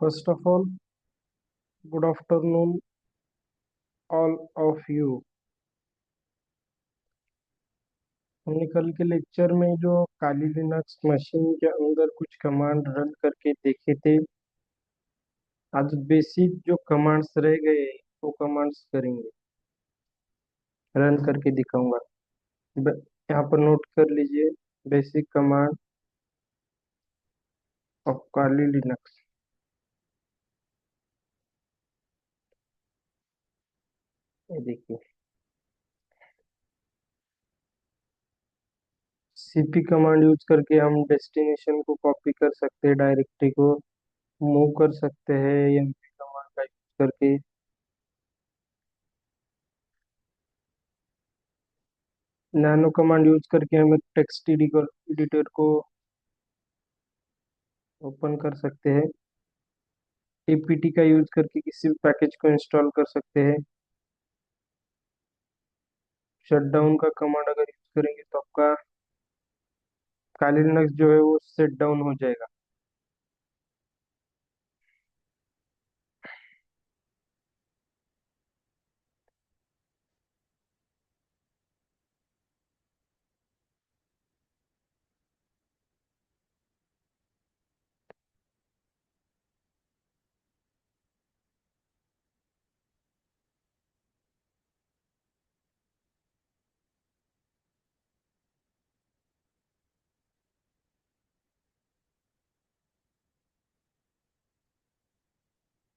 First of all, good afternoon, all of you. हमने कल के लेक्चर में जो काली लिनक्स मशीन के अंदर कुछ कमांड रन करके देखे थे। आज बेसिक जो कमांड्स रह गए वो कमांड्स करेंगे, रन करके दिखाऊंगा। यहाँ पर नोट कर लीजिए, basic command of Kali Linux. ये देखिए, सीपी कमांड यूज करके हम डेस्टिनेशन को कॉपी कर सकते हैं, डायरेक्टरी को मूव कर सकते हैं एमपी कमांड का यूज करके। नैनो कमांड यूज करके हम एक टेक्स्ट एडिटर को ओपन कर सकते हैं। एपीटी का यूज करके किसी भी पैकेज को इंस्टॉल कर सकते हैं। शटडाउन का कमांड अगर यूज करेंगे तो आपका काली लिनक्स जो है वो सेट डाउन हो जाएगा।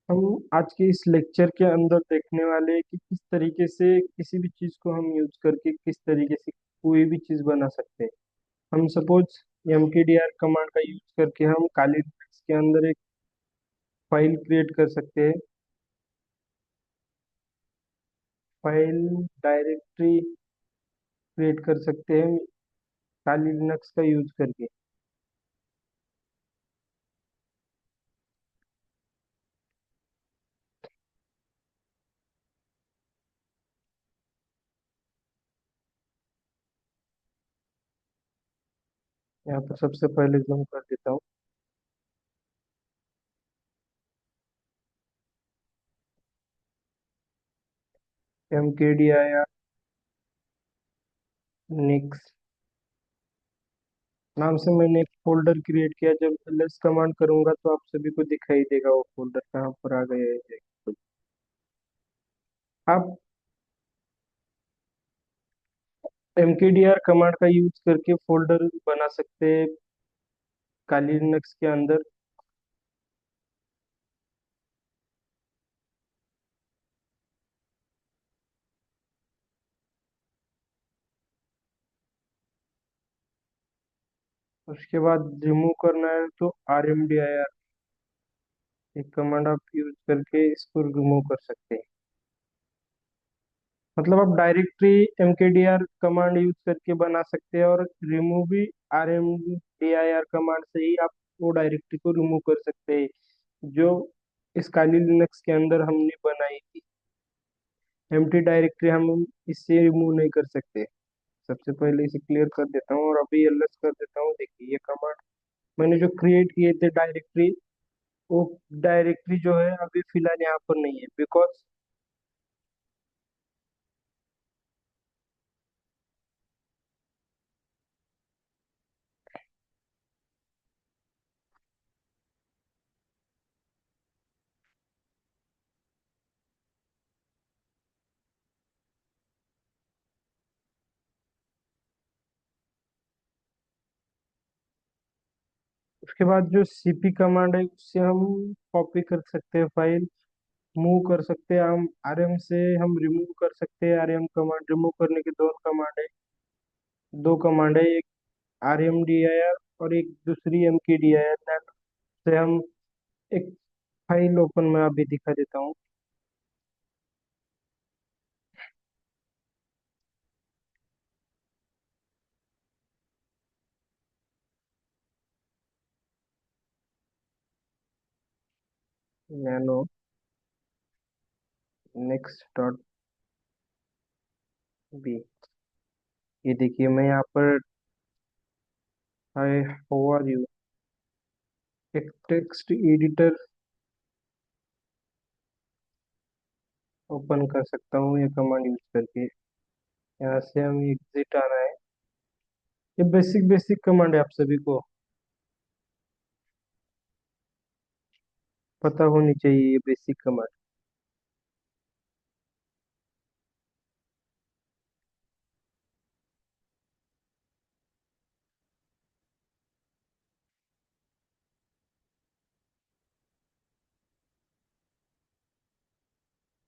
हम आज के इस लेक्चर के अंदर देखने वाले हैं कि किस तरीके से किसी भी चीज को हम यूज करके किस तरीके से कोई भी चीज बना सकते हैं। हम सपोज mkdir कमांड का यूज करके हम काली लिनक्स के अंदर एक फाइल क्रिएट कर सकते हैं। फाइल डायरेक्टरी क्रिएट कर सकते हैं काली लिनक्स का यूज करके। यहाँ पर सबसे पहले जूम कर देता हूँ। mkdir निक्स नाम से मैंने एक फोल्डर क्रिएट किया। जब ls कमांड करूंगा तो आप सभी को दिखाई देगा वो फोल्डर कहाँ पर आ गया है। आप mkdir कमांड का यूज करके फोल्डर बना सकते हैं काली लिनक्स के अंदर। उसके बाद रिमूव करना है तो rmdir एक कमांड आप यूज करके इसको रिमूव कर सकते हैं। मतलब आप डायरेक्टरी mkdir कमांड यूज करके बना सकते हैं और रिमूव भी rmdir कमांड से ही आप वो डायरेक्टरी को रिमूव कर सकते हैं जो इस काली लिनक्स के अंदर हमने बनाई थी। एम्प्टी डायरेक्टरी हम इससे रिमूव नहीं कर सकते। सबसे पहले इसे क्लियर कर देता हूँ और अभी ls कर देता हूँ। देखिए, ये कमांड मैंने जो क्रिएट किए थे डायरेक्टरी, वो डायरेक्टरी जो है अभी फिलहाल यहाँ पर नहीं है, बिकॉज उसके बाद जो cp कमांड है उससे हम कॉपी कर सकते हैं फाइल, मूव कर सकते हैं। हम rm से हम रिमूव कर सकते हैं। rm कमांड रिमूव करने के दो कमांड है, एक rmdir और एक दूसरी mkdir से हम एक फाइल ओपन में अभी दिखा देता हूँ। Nano next dot B. ये देखिए, मैं यहाँ पर हाय हाउ आर यू एक टेक्स्ट एडिटर ओपन कर सकता हूँ ये कमांड यूज करके। यहाँ से हम एग्जिट आना है। ये बेसिक बेसिक कमांड है, आप सभी को पता होनी चाहिए ये बेसिक कमांड।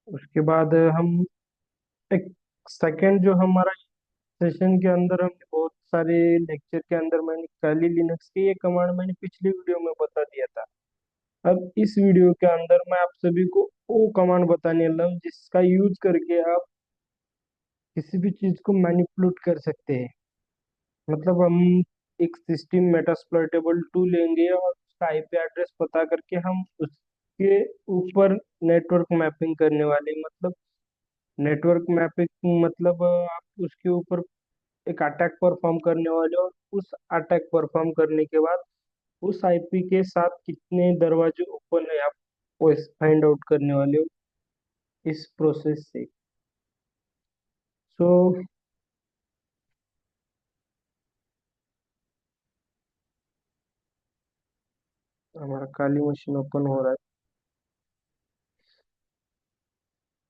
उसके बाद हम एक सेकंड जो हमारा सेशन के अंदर हमने बहुत सारे लेक्चर के अंदर मैंने काली लिनक्स की ये कमांड मैंने पिछली वीडियो में बता दिया था। अब इस वीडियो के अंदर मैं आप सभी को वो कमांड बताने वाला हूँ जिसका यूज करके आप किसी भी चीज को मैनिपुलेट कर सकते हैं। मतलब हम एक सिस्टम मेटास्प्लॉइटेबल टू लेंगे और उसका आईपी एड्रेस पता करके हम उसके ऊपर नेटवर्क मैपिंग करने वाले हैं। मतलब नेटवर्क मैपिंग मतलब आप उसके ऊपर एक अटैक परफॉर्म करने वाले हो और उस अटैक परफॉर्म करने के बाद उस आईपी के साथ कितने दरवाजे ओपन है आप वो फाइंड आउट करने वाले हो इस प्रोसेस से। सो हमारा काली मशीन ओपन हो रहा है।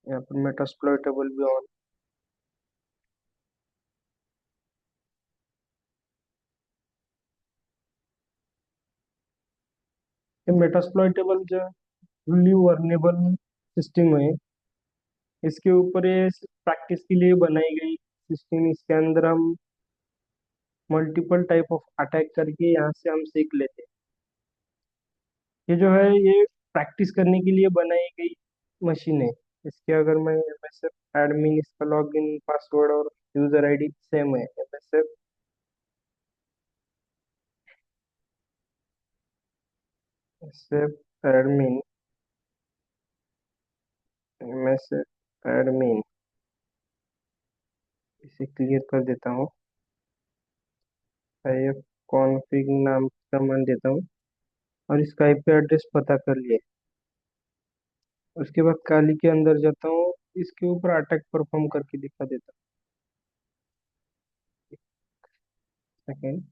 यहाँ पर मेटास्प्लॉइटेबल भी ऑन। ये मेटास्प्लॉइटेबल जो फुल्ली वर्नेबल सिस्टम है, इसके ऊपर ये प्रैक्टिस के लिए बनाई गई सिस्टम। इसके अंदर हम मल्टीपल टाइप ऑफ अटैक करके यहाँ से हम सीख लेते हैं। ये जो है ये प्रैक्टिस करने के लिए बनाई गई मशीन है। इसके अगर मैं एमएसएफ एडमिन इसका लॉगिन पासवर्ड और यूजर आईडी सेम है। MSF MSF admin MSF admin इसे क्लियर कर देता हूँ। ये कॉन्फ़िग नाम का मान देता हूँ और इसका आईपी एड्रेस पता कर लिए। उसके बाद काली के अंदर जाता हूँ, इसके ऊपर अटैक परफॉर्म करके दिखा देता हूँ। सेकेंड।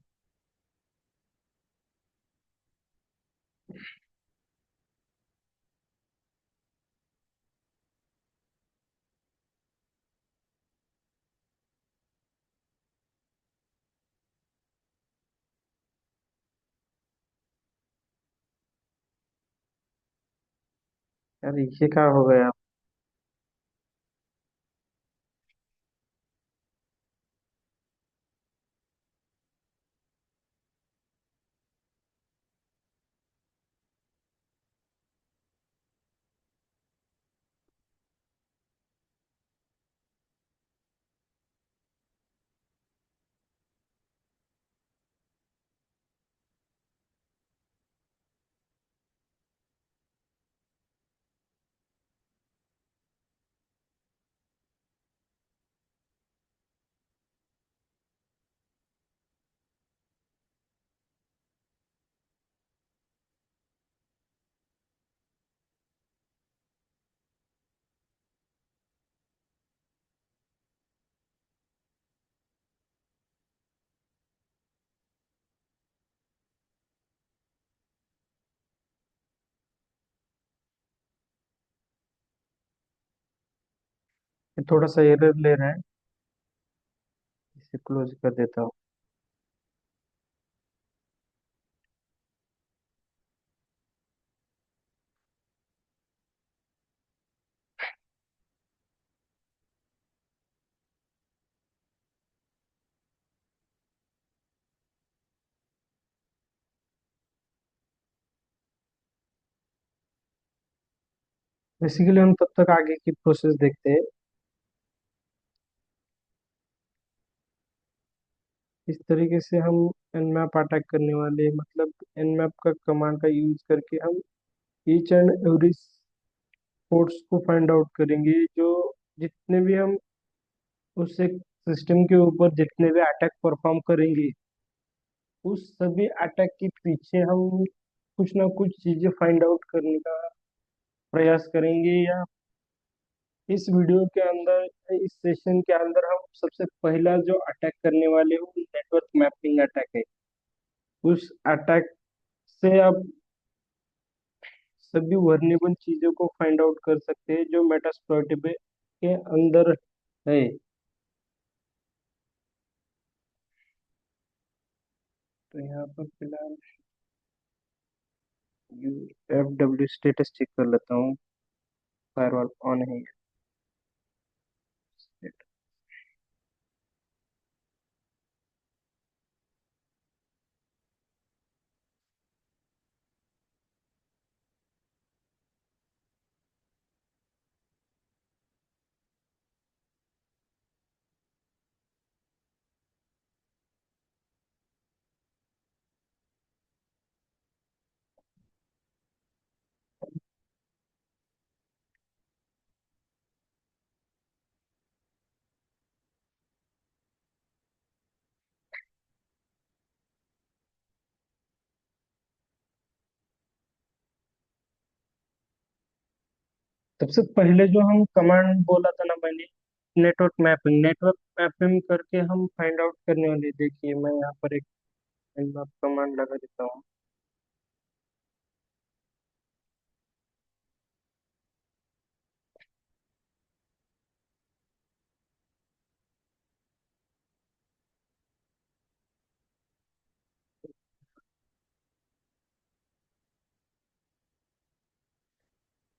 यार ये क्या हो गया। ये थोड़ा सा एरर ले रहा है, इसे क्लोज कर देता हूँ। बेसिकली हम तब तक आगे की प्रोसेस देखते हैं। इस तरीके से हम nmap अटैक करने वाले हैं। मतलब nmap का कमांड का यूज करके हम ईच एंड एवरी पोर्ट्स को फाइंड आउट करेंगे। जो जितने भी हम उस एक सिस्टम के ऊपर जितने भी अटैक परफॉर्म करेंगे उस सभी अटैक के पीछे हम कुछ ना कुछ चीजें फाइंड आउट करने का प्रयास करेंगे या इस वीडियो के अंदर, इस सेशन के अंदर हम सबसे पहला जो अटैक करने वाले हैं वो नेटवर्क मैपिंग अटैक है। उस अटैक से आप सभी वर्नेबल चीजों को फाइंड आउट कर सकते हैं जो मेटास्प्लॉइट के अंदर है। तो यहाँ पर फिलहाल FW स्टेटस चेक कर लेता हूँ, फायरवॉल ऑन है। सबसे पहले जो हम कमांड बोला था ना मैंने, नेटवर्क मैपिंग करके हम फाइंड आउट करने वाले। देखिए मैं यहाँ पर एक कमांड लगा देता हूँ।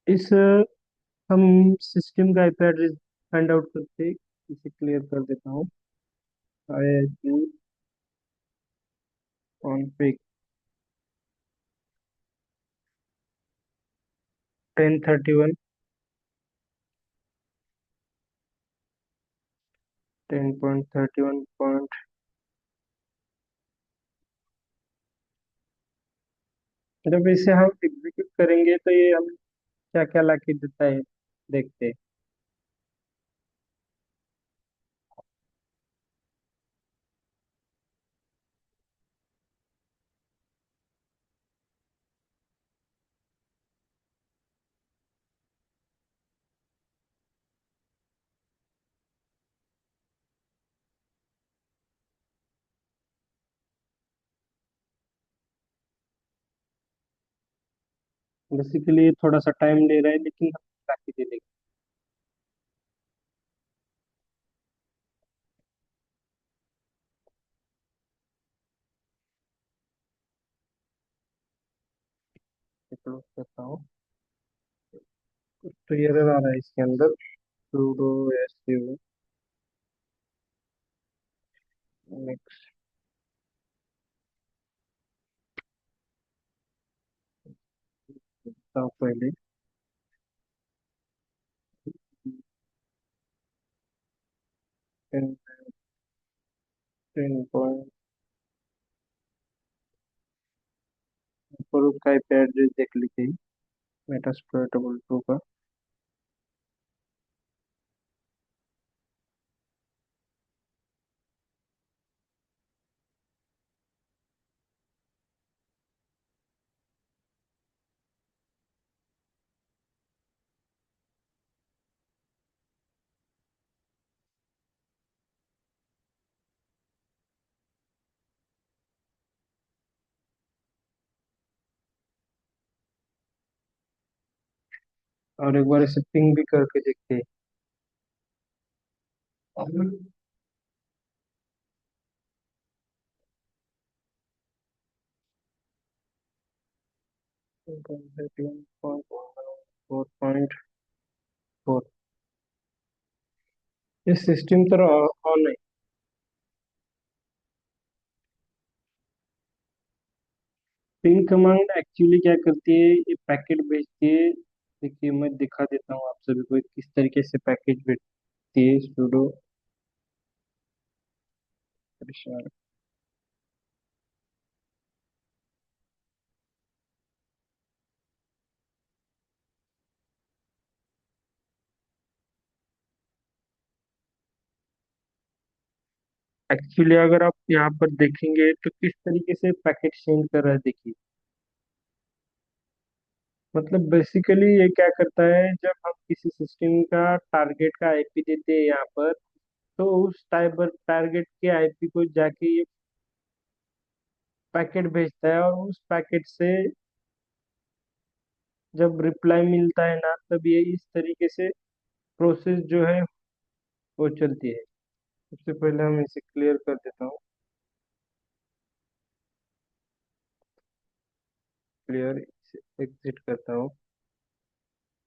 इस हम सिस्टम का आईपी एड्रेस फाइंड आउट करते, इसे क्लियर कर देता हूँ। IIP कॉन्फ़िग 1031, 10.31 जब इसे हम एग्जीक्यूट करेंगे तो ये हम क्या क्या ला के देता है, देखते हैं। बेसिकली ये थोड़ा सा टाइम ले रहा है लेकिन हम ला के दे देंगे। क्लोज करता हूँ। तो एरर आ रहा है इसके अंदर, sudo su next था पहले। 10, 10 पर उसका आईपी एड्रेस देख लेते हैं, मेटास्प्लॉइट 2 का। और एक बार इसे पिंग भी करके देखते हैं। 4.4। ये सिस्टम तो ऑन है। पिंग कमांड एक्चुअली क्या करती है, ये पैकेट भेजती है। देखिए मैं दिखा देता हूँ आप सभी को किस तरीके से पैकेज भेजती है sudo परेशान। एक्चुअली अगर आप यहाँ पर देखेंगे तो किस तरीके से पैकेट सेंड कर रहा है, देखिए। मतलब बेसिकली ये क्या करता है, जब हम किसी सिस्टम का टारगेट का आईपी देते हैं यहाँ पर, तो उस टारगेट के आईपी को जाके ये पैकेट भेजता है, और उस पैकेट से जब रिप्लाई मिलता है ना, तब ये इस तरीके से प्रोसेस जो है वो चलती है। सबसे पहले हम इसे क्लियर कर देता हूँ। क्लियर, इसे एग्जिट करता हूँ,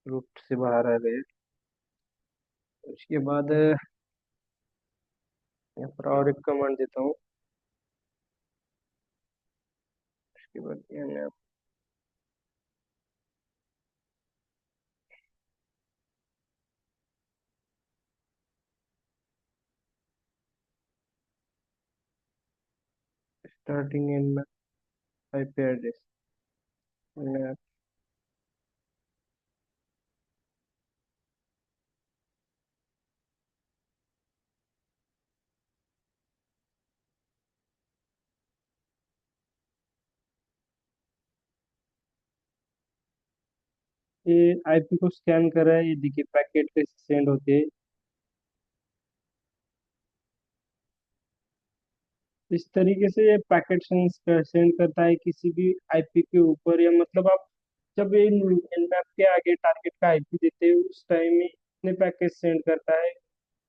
रूट से बाहर आ गए। उसके बाद यहाँ पर और एक कमांड देता हूँ। उसके बाद यहाँ स्टार्टिंग इन आईपी एड्रेस, ये आईपी को स्कैन कर रहा है। ये देखिए पैकेट कैसे सेंड होते हैं। इस तरीके से ये पैकेट सेंड करता है किसी भी आईपी के ऊपर, या मतलब आप जब ये nmap के आगे टारगेट का आईपी देते हैं, उस टाइम में इतने पैकेज सेंड करता है।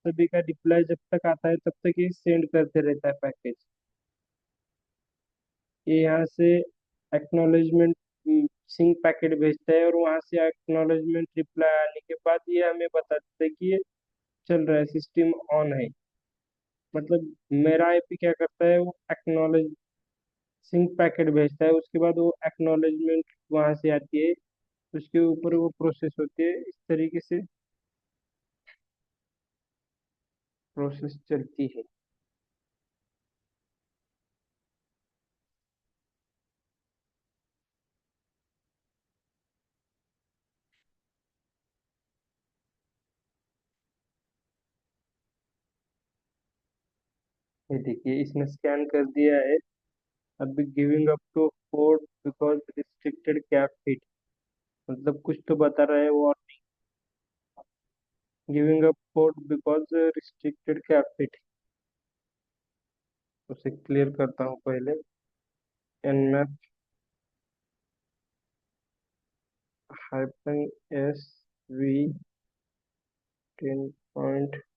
सभी का रिप्लाई जब तक आता है तब तक ये सेंड करते रहता है पैकेज। ये यहाँ से एक्नॉलेजमेंट सिंक पैकेट भेजता है, और वहां से एक्नॉलेजमेंट रिप्लाई आने के बाद ये हमें बता देता है कि ये चल रहा है, सिस्टम ऑन है। मतलब मेरा आईपी क्या करता है, वो एक्नॉलेज सिंक पैकेट भेजता है, उसके बाद वो एक्नॉलेजमेंट वहां से आती है, उसके ऊपर वो प्रोसेस होती है। इस तरीके से प्रोसेस चलती है। ये देखिए इसने स्कैन कर दिया है। अभी giving up two port because restricted cap hit, मतलब कुछ तो बता रहा है वो। Giving up port because restricted cap hit, उसे क्लियर करता हूँ पहले। nmap hyphen S V 10.31.114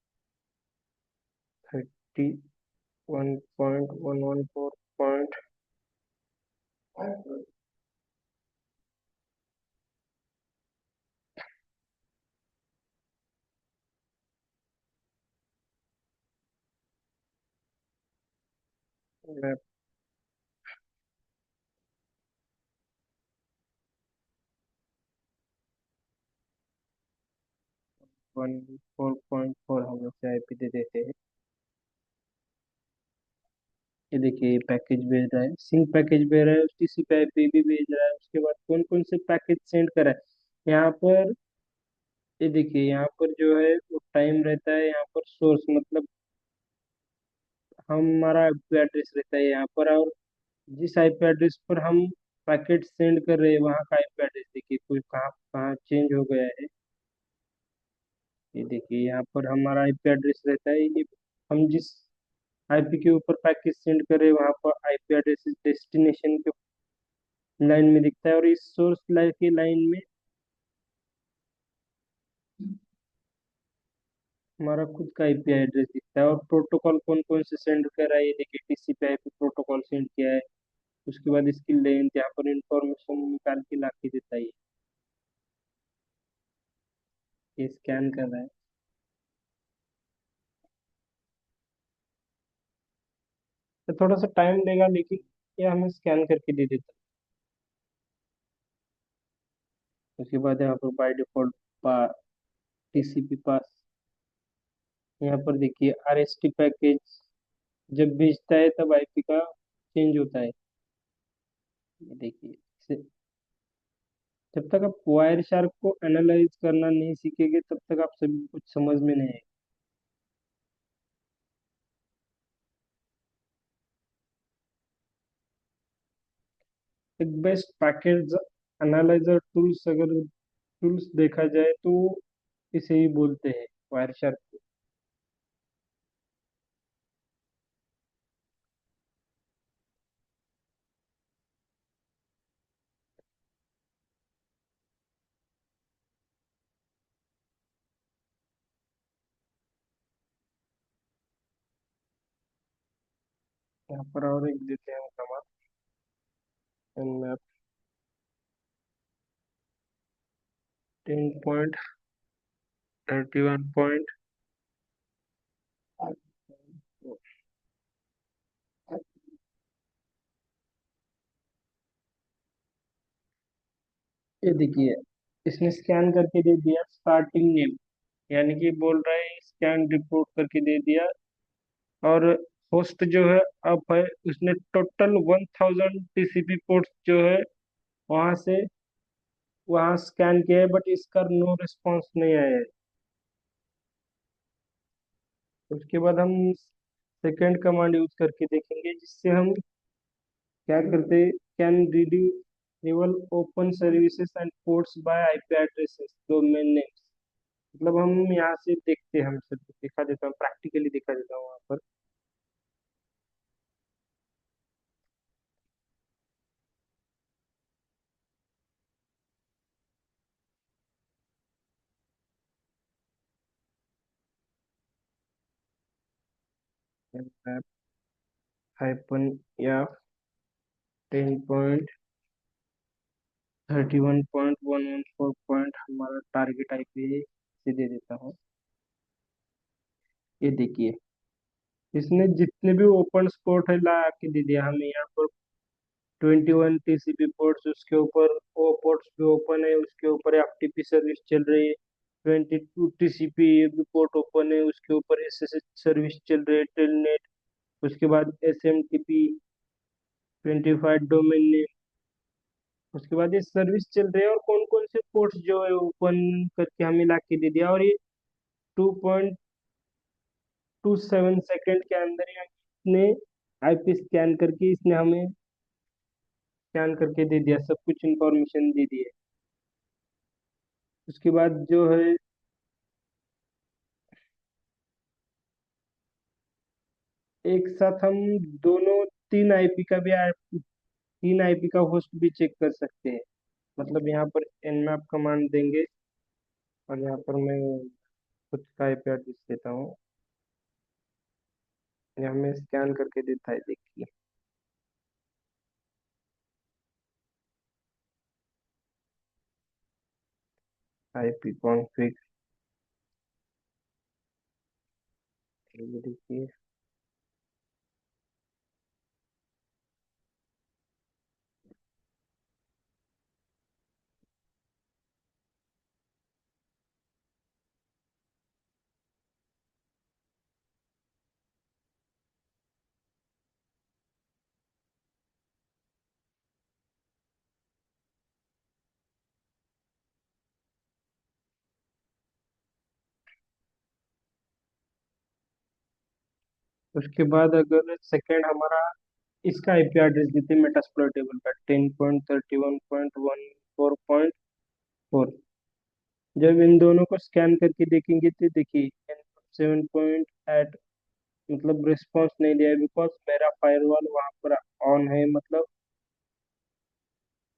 map 14.4 हम लोग से आईपी दे देते हैं। ये देखिए पैकेज भेज रहा है, सिंक पैकेज भेज रहा है, टीसीपी आईपी भी भेज रहा है। उसके बाद कौन कौन से पैकेज सेंड करा है यहाँ पर। ये देखिए यहाँ पर जो है वो टाइम रहता है, यहाँ पर सोर्स मतलब हमारा आईपी एड्रेस रहता है यहाँ पर, और जिस आईपी एड्रेस पर हम पैकेट सेंड कर रहे हैं वहाँ का आईपी एड्रेस देखिए कोई कहाँ कहाँ चेंज हो गया है। ये देखिए यहाँ पर हमारा आईपी एड्रेस रहता है, ये हम जिस आईपी के ऊपर पैकेज सेंड कर रहे हैं वहाँ पर आईपी एड्रेस डेस्टिनेशन के लाइन में दिखता है, और इस सोर्स लाइन की लाइन में हमारा खुद का आईपी एड्रेस दिखता है, और प्रोटोकॉल कौन कौन से सेंड कर रहा है। ये देखिए टीसीपी आईपी प्रोटोकॉल सेंड किया है। उसके बाद इसकी लेंथ यहाँ पर इंफॉर्मेशन निकाल के ला के देता है। ये स्कैन कर रहा है, तो थोड़ा सा टाइम लेगा, लेकिन ये हमें स्कैन करके दे देता है। उसके बाद यहाँ पर बाय डिफॉल्ट टीसीपी पास, यहाँ पर देखिए आरएसटी पैकेज जब भेजता है तब आईपी का चेंज होता है। ये देखिए जब तक आप वायर शार्क को एनालाइज करना नहीं सीखेंगे तब तक आप सभी कुछ समझ में नहीं आएगा। एक बेस्ट पैकेज एनालाइजर टूल्स, अगर टूल्स देखा जाए तो इसे ही बोलते हैं, वायर शार्क। यहाँ पर और एक देते हैं हम कमांड, nmap 10.31. ये देखिए, इसने स्कैन करके दे दिया स्टार्टिंग नेम, यानी कि बोल रहा है स्कैन रिपोर्ट करके दे दिया। और होस्ट जो है अब है, उसने टोटल 1000 TCP पोर्ट्स जो है वहां से वहां स्कैन किया है, बट इसका नो रिस्पॉन्स नहीं आया है। उसके बाद हम सेकंड कमांड यूज करके देखेंगे, जिससे हम क्या करते, can reducible open services and ports by IP addresses domain names. मतलब हम यहाँ से देखते हैं, हम सब दिखा देता हूँ, प्रैक्टिकली दिखा देता हूँ वहाँ पर। हाइपन या 10.31.114 हमारा टारगेट आईपी है, इसे दे देता हूँ। ये देखिए, इसने जितने भी ओपन स्पॉट है ला के दे दिया हमें यहाँ पर। 21 TCP पोर्ट्स, उसके ऊपर वो पोर्ट्स भी ओपन है, उसके ऊपर एफटीपी सर्विस चल रही है। 22 TCP ये भी पोर्ट ओपन है, उसके ऊपर एसएसएच सर्विस चल रही है, टेलनेट। उसके बाद SMTP 25 डोमेन नेम। उसके बाद ये सर्विस चल रही है, और कौन कौन से पोर्ट्स जो है ओपन करके हमें ला के दे दिया। और ये 2.27 सेकेंड के अंदर ही इसने आईपी स्कैन करके इसने हमें स्कैन करके दे दिया, सब कुछ इंफॉर्मेशन दे दी है। उसके बाद जो है एक साथ हम दोनों तीन आईपी का होस्ट भी चेक कर सकते हैं। मतलब यहाँ पर nmap कमांड देंगे, और यहाँ पर मैं खुद का आईपी एड्रेस देता हूँ। ये हमें स्कैन करके देता है, देखिए। आईपी कॉन्फ़िग, ये देखिए। उसके बाद अगर सेकंड हमारा इसका आईपी एड्रेस देते हैं मेटास्प्लॉय टेबल का 10.31.144.4। जब इन दोनों को स्कैन करके देखेंगे तो देखिए 7.8, मतलब रिस्पॉन्स नहीं दिया है, बिकॉज मेरा फायरवॉल वहां पर ऑन है। मतलब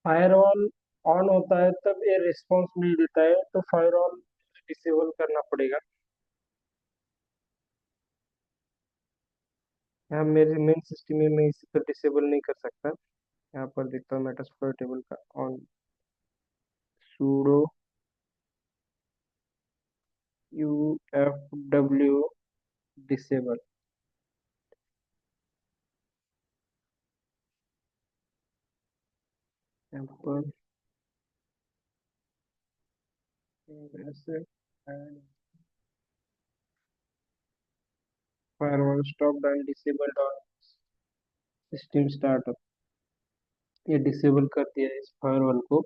फायरवॉल ऑन होता है तब ये रिस्पॉन्स नहीं देता है, तो फायरवॉल डिसेबल करना पड़ेगा। यहाँ मेरे मेन सिस्टम में मैं इसी पर डिसेबल नहीं कर सकता। यहाँ पर देखता हूँ मेटास्प्लॉय टेबल का ऑन, sudo ufw डिसेबल। यहाँ पर ऐसे फायरवॉल स्टॉप एंड डिसेबल और सिस्टम स्टार्टअप, ये डिसेबल कर दिया है इस फायरवॉल को।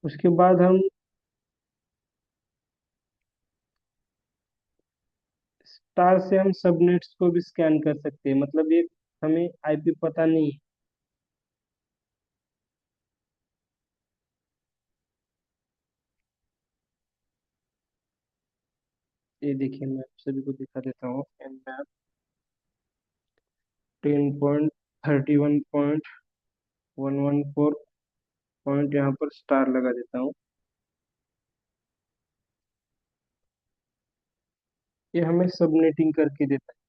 उसके बाद हम स्टार से हम सबनेट्स को भी स्कैन कर सकते हैं, मतलब ये हमें आईपी पता नहीं है। ये देखिए मैं आप सभी को दिखा देता हूँ। एन मैप 10.31.114 पॉइंट यहाँ पर स्टार लगा देता हूँ। ये हमें सबनेटिंग करके देता है।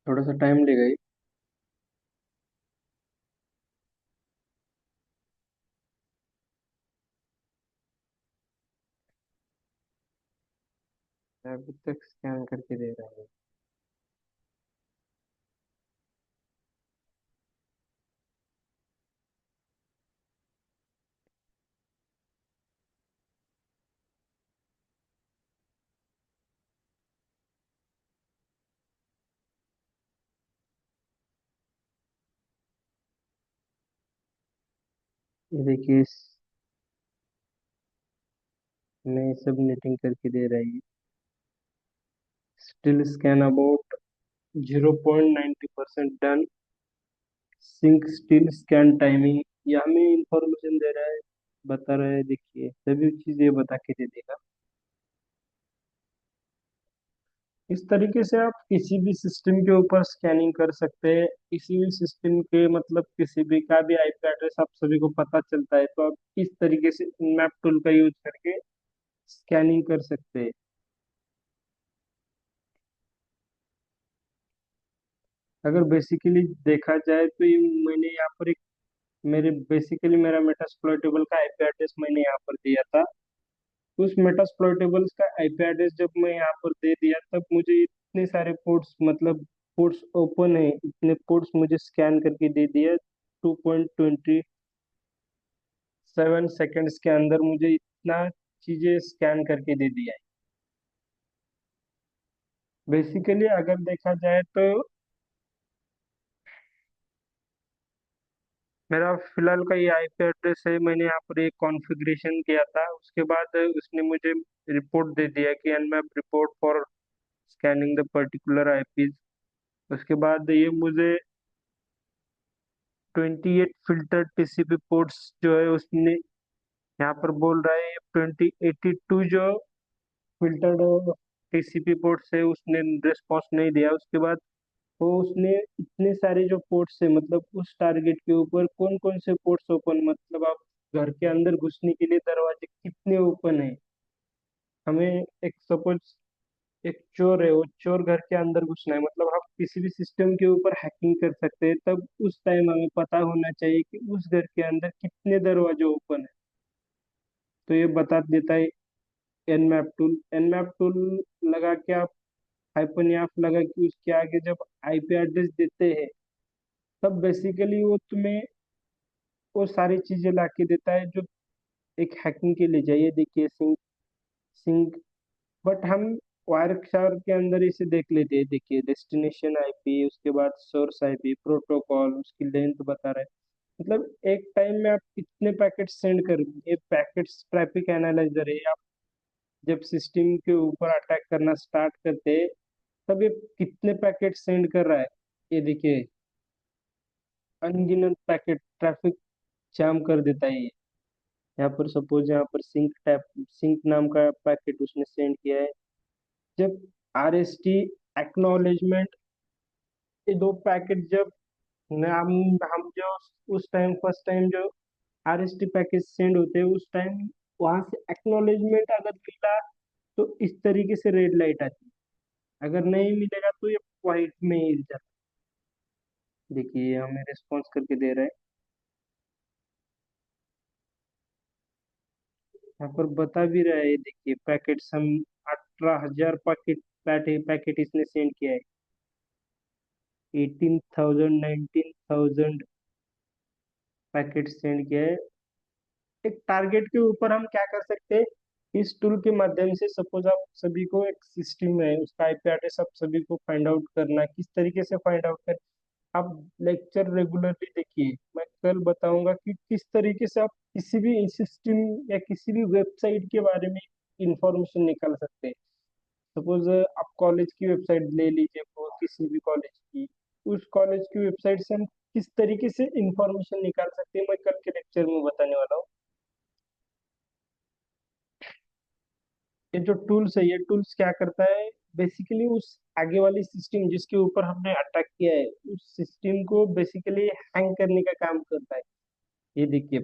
थोड़ा सा टाइम लेगा ये। अभी तक स्कैन करके दे रहा है। ये देखिए मैं सबनेटिंग करके दे रहा है। Still scan about 0.90% done. Sync still scan timing, ये हमें इंफॉर्मेशन दे रहा है, बता रहा है। देखिए सभी चीजें बता के दे देगा। इस तरीके से आप किसी भी सिस्टम के ऊपर स्कैनिंग कर सकते हैं। किसी भी सिस्टम के मतलब किसी भी का भी आईपी एड्रेस आप सभी को पता चलता है, तो आप इस तरीके से मैप टूल का यूज करके स्कैनिंग कर सकते हैं। अगर बेसिकली देखा जाए तो ये मैंने यहाँ पर एक मेरे बेसिकली मेरा मेटास्प्लॉइटेबल का आईपी एड्रेस मैंने यहाँ पर दिया था। उस मेटास्प्लॉइटेबल्स का आईपी एड्रेस जब मैं यहाँ पर दे दिया, तब मुझे इतने सारे पोर्ट्स मतलब पोर्ट्स ओपन है, इतने पोर्ट्स मुझे स्कैन करके दे दिया। 2.27 सेकेंड्स के अंदर मुझे इतना चीजें स्कैन करके दे दिया है। बेसिकली अगर देखा जाए तो मेरा फिलहाल का ये आईपी एड्रेस है। मैंने यहाँ पर एक कॉन्फ़िगरेशन किया था, उसके बाद उसने मुझे रिपोर्ट दे दिया कि Nmap report for scanning the particular IPs. उसके बाद ये मुझे 28 फिल्टर टीसीपी पोर्ट्स जो है उसने यहाँ पर बोल रहा है 2082 जो फिल्टर्ड टीसीपी पोर्ट्स है उसने रिस्पॉन्स नहीं दिया। उसके बाद वो उसने इतने सारे जो पोर्ट्स है, मतलब उस टारगेट के ऊपर कौन कौन से पोर्ट्स ओपन, मतलब आप घर के अंदर घुसने के लिए दरवाजे कितने ओपन है। हमें एक सपोज एक चोर है, वो चोर घर के अंदर घुसना है, मतलब हम किसी भी सिस्टम के ऊपर हैकिंग कर सकते हैं, तब उस टाइम हमें पता होना चाहिए कि उस घर के अंदर कितने दरवाजे ओपन है। तो ये बता देता है एनमैप टूल। एनमैप टूल लगा के आप हाइपन याफ लगा के उसके आगे जब आईपी एड्रेस देते हैं, तब बेसिकली वो तुम्हें वो सारी चीजें ला के देता है जो एक हैकिंग के लिए चाहिए। देखिए सिंक सिंक, बट हम वायरशार के अंदर इसे देख लेते हैं। देखिए डेस्टिनेशन आईपी, उसके बाद सोर्स आईपी, प्रोटोकॉल, उसकी लेंथ बता रहा है। मतलब एक टाइम में आप कितने पैकेट सेंड कर, ये पैकेट्स ट्रैफिक एनालाइजर है। आप जब सिस्टम के ऊपर अटैक करना स्टार्ट करते हैं, तब ये कितने पैकेट सेंड कर रहा है। ये देखिए अनगिनत पैकेट ट्रैफिक जाम कर देता है ये। यहाँ पर सपोज यहाँ पर सिंक नाम का पैकेट उसने सेंड किया है। जब आरएसटी एक्नॉलेजमेंट, ये दो पैकेट जब हम हम जो उस टाइम फर्स्ट टाइम जो आरएसटी पैकेज सेंड होते हैं, उस टाइम वहां से एक्नॉलेजमेंट अगर मिला तो इस तरीके से रेड लाइट आती है। अगर नहीं मिलेगा तो ये वाइट में ही जाता है। देखिए ये हमें रिस्पॉन्स करके दे रहा है। यहाँ पर बता भी रहा है, देखिए पैकेट हम 18,000 पैकेट पैकेट इसने सेंड किया है। 18,000 19,000 पैकेट सेंड किया है। एक टारगेट के ऊपर हम क्या कर सकते हैं, इस टूल के माध्यम से सपोज आप सभी को एक सिस्टम है उसका आईपी एड्रेस आप सभी को फाइंड आउट करना, किस तरीके से फाइंड आउट कर। आप लेक्चर रेगुलरली देखिए, मैं कल बताऊंगा कि किस तरीके से आप किसी भी सिस्टम या किसी भी वेबसाइट के बारे में इंफॉर्मेशन निकाल सकते हैं। सपोज आप कॉलेज की वेबसाइट ले लीजिए, वो किसी भी कॉलेज की, उस कॉलेज की वेबसाइट से हम किस तरीके से इंफॉर्मेशन निकाल सकते हैं, मैं कल के लेक्चर में बताने वाला हूँ। ये जो टूल्स है, ये टूल्स क्या करता है, बेसिकली उस आगे वाली सिस्टम जिसके ऊपर हमने अटैक किया है उस सिस्टम को बेसिकली हैंग करने का काम करता है। ये देखिए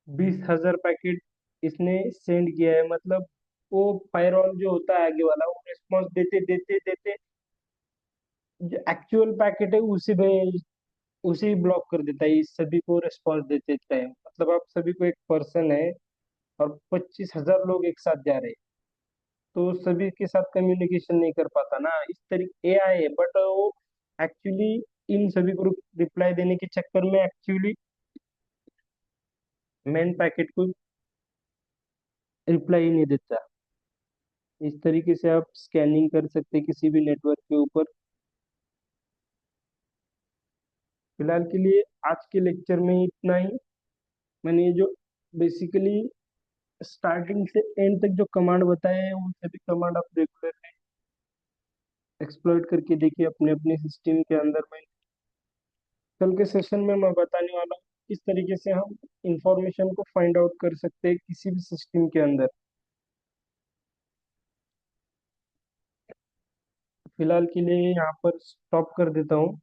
20,000 पैकेट इसने सेंड किया है, मतलब वो फायरवॉल जो होता है आगे वाला, वो रिस्पॉन्स देते देते देते जो एक्चुअल पैकेट है उसी में उसे ब्लॉक कर देता है, इस सभी को रिस्पॉन्स देते देता है। मतलब आप सभी को, एक पर्सन है और 25,000 लोग एक साथ जा रहे हैं, तो सभी के साथ कम्युनिकेशन नहीं कर पाता ना, इस तरीके एआई है, बट वो एक्चुअली इन सभी को रिप्लाई देने के चक्कर में एक्चुअली मेन पैकेट को रिप्लाई ही नहीं देता। इस तरीके से आप स्कैनिंग कर सकते हैं किसी भी नेटवर्क के ऊपर। फिलहाल के लिए आज के लेक्चर में ही इतना ही। मैंने ये जो बेसिकली स्टार्टिंग से एंड तक जो कमांड बताए हैं वो सभी कमांड आप रेगुलर एक्सप्लॉइट करके देखिए अपने अपने सिस्टम के अंदर में। कल के सेशन में मैं बताने वाला हूँ किस तरीके से हम इंफॉर्मेशन को फाइंड आउट कर सकते हैं किसी भी सिस्टम के अंदर। फिलहाल के लिए यहाँ पर स्टॉप कर देता हूँ।